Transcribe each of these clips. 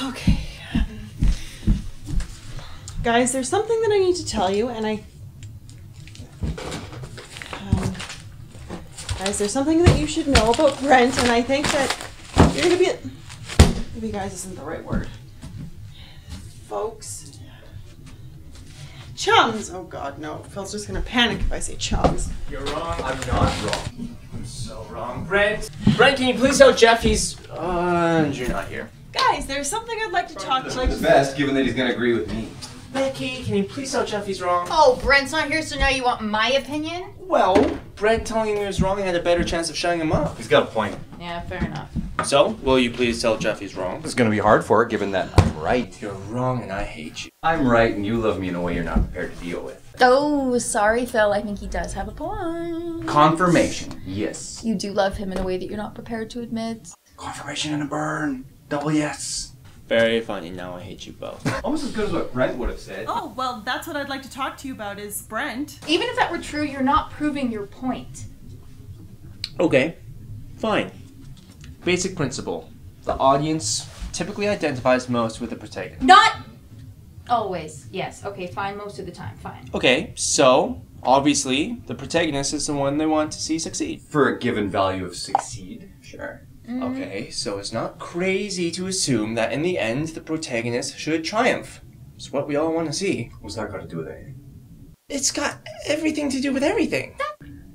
Okay. Guys, there's something that I need to tell you, and guys, there's something that you should know about Brent, and I think that you're gonna be... Maybe guys isn't the right word. Folks. Chums! Oh god, no. Phil's just gonna panic if I say chums. You're wrong. I'm not wrong. I'm so wrong. Brent, can you please tell Jeff he's... you're not here. Guys, there's something I'd like to talk to you. The best, given that he's gonna agree with me. Becky, can you please tell Jeff he's wrong? Oh, Brent's not here, so now you want my opinion? Well, Brent telling him he was wrong had a better chance of shutting him up. He's got a point. Yeah, fair enough. So, will you please tell Jeff he's wrong? It's gonna be hard for it, given that I'm right. You're wrong and I hate you. I'm right, and you love me in a way you're not prepared to deal with. Oh, sorry, Phil. I think he does have a point. Confirmation, yes. You do love him in a way that you're not prepared to admit. Confirmation and a burn. Double yes. Very funny. Now I hate you both. Almost as good as what Brent would have said. Oh, well, that's what I'd like to talk to you about is Brent. Even if that were true, you're not proving your point. Okay, fine. Basic principle. The audience typically identifies most with the protagonist. Not always. Yes. Okay, fine. Most of the time. Fine. Okay, so obviously the protagonist is the one they want to see succeed. For a given value of succeed, sure. Okay, so it's not crazy to assume that in the end the protagonist should triumph. It's what we all want to see. What's that got to do with anything? It's got everything to do with everything.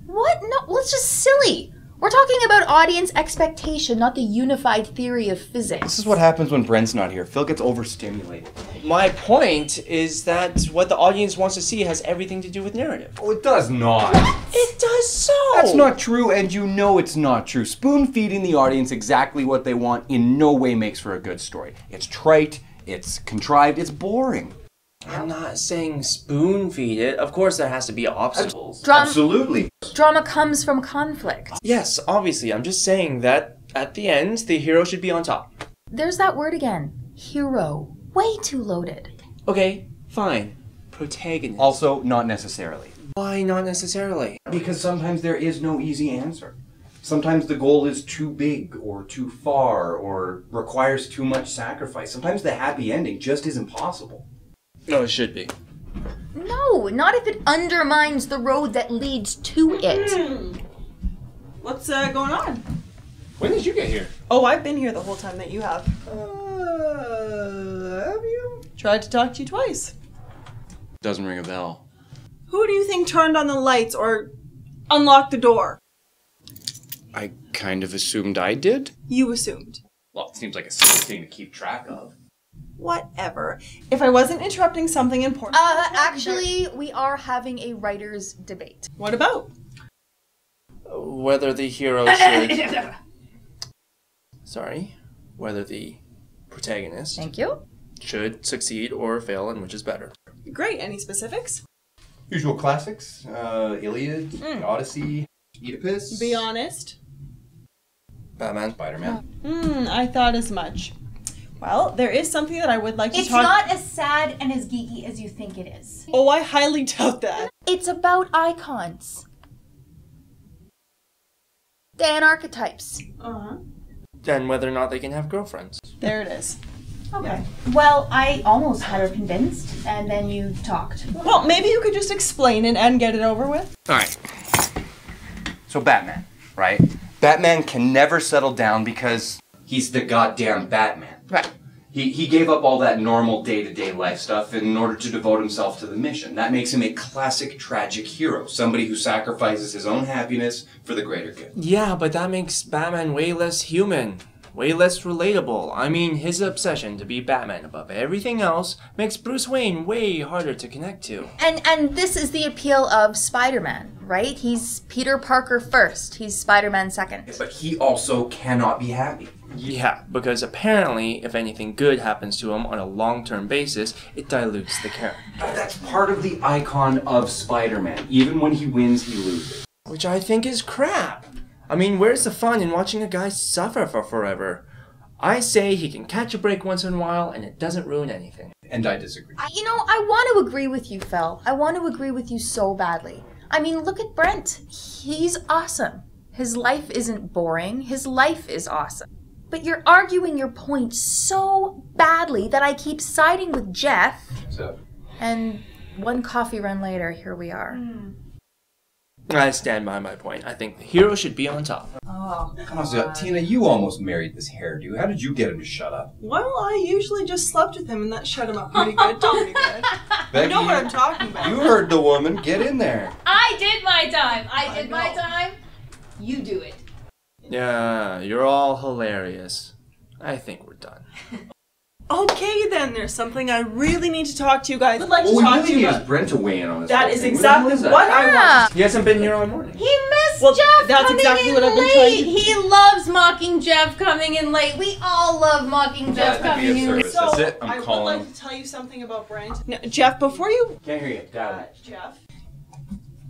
What? No, well, it's just silly. We're talking about audience expectation, not the unified theory of physics. This is what happens when Brent's not here. Phil gets overstimulated. My point is that what the audience wants to see has everything to do with narrative. Oh, it does not. It does so! That's not true, and you know it's not true. Spoon-feeding the audience exactly what they want in no way makes for a good story. It's trite, it's contrived, it's boring. I'm not saying spoon feed it. Of course there has to be obstacles. Absolutely. Drama comes from conflict. Yes, obviously. I'm just saying that at the end, the hero should be on top. There's that word again. Hero. Way too loaded. Okay, fine. Protagonist. Also, not necessarily. Why not necessarily? Because sometimes there is no easy answer. Sometimes the goal is too big or too far or requires too much sacrifice. Sometimes the happy ending just isn't possible. No, it should be. No, not if it undermines the road that leads to it. What's going on? When did you get here? Oh, I've been here the whole time that you have. Have you? Tried to talk to you twice. Doesn't ring a bell. Who do you think turned on the lights or unlocked the door? I kind of assumed I did. You assumed. Well, it seems like a silly thing to keep track of. Whatever. If I wasn't interrupting something important... Actually, we are having a writer's debate. What about? Whether the hero should... Sorry. Whether the protagonist... Thank you. ...should succeed or fail, and which is better. Great. Any specifics? Usual classics. Iliad, the Odyssey, Oedipus. Be honest. Batman. Spider-Man. I thought as much. Well, there is something that I would like to It's talk... not as sad and as geeky as you think it is. Oh, I highly doubt that. It's about icons. And archetypes. Uh-huh. And whether or not they can have girlfriends. There it is. Okay. Well, I almost had her convinced, and then you talked. Well, maybe you could just explain it and get it over with. Alright. So Batman, right? Batman can never settle down because he's the goddamn Batman. Right. He gave up all that normal day-to-day life stuff in order to devote himself to the mission. That makes him a classic tragic hero. Somebody who sacrifices his own happiness for the greater good. Yeah, but that makes Batman way less human. Way less relatable. I mean, his obsession to be Batman above everything else makes Bruce Wayne way harder to connect to. And this is the appeal of Spider-Man, right? He's Peter Parker first. He's Spider-Man second. But he also cannot be happy. Yeah, because apparently, if anything good happens to him on a long-term basis, it dilutes the character. But that's part of the icon of Spider-Man. Even when he wins, he loses. Which I think is crap. I mean, where's the fun in watching a guy suffer for forever? I say he can catch a break once in a while and it doesn't ruin anything. And I disagree. I want to agree with you, Phil. I want to agree with you so badly. I mean, look at Brent. He's awesome. His life isn't boring. His life is awesome. But you're arguing your point so badly that I keep siding with Jeff. So. And one coffee run later, here we are. I stand by my point. I think the hero should be on top. Oh, Come on, so, Tina, you almost married this hairdo. How did you get him to shut up? well, I usually just slept with him and that shut him up pretty good. Pretty good. Becky, You know what I'm talking about. you heard the woman. Get in there. I did my time. I did my know. time. You do it. Yeah, you're all hilarious. I think we're done. Okay, then, there's something I really need to talk to you guys. I'd like Well, to we talk really to you need about. Brent to weigh in on this. That whole is thing. exactly the hell what is I Yeah. want. He hasn't been here all morning. He missed Well, Jeff that's coming exactly in what I've been late. trying to- He loves mocking Jeff coming in late. We all love mocking Jeff That could be coming a in late. service. So, That's it. I'm I would calling. like to tell you something about Brent. No, Jeff, before you... Can't hear you. Dad.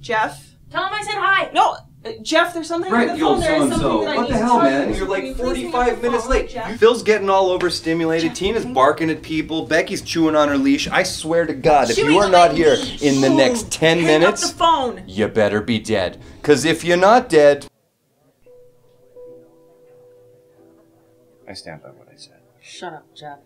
Jeff? Tell him I said hi. No, Jeff, there's something on Brent, the you phone. old There is so-and-so. something that I What need the to hell, tell man? you. You're Will you like please hang up 45 the minutes phone, late. Jeff? Phil's getting all overstimulated. Tina's barking at people. Becky's chewing on her leash. I swear to God, if Chewing you are on not my here leash. in the next 10 Hang minutes, up the phone. you better be dead. Because if you're not dead... I stand by what I said. Shut up, Jeff.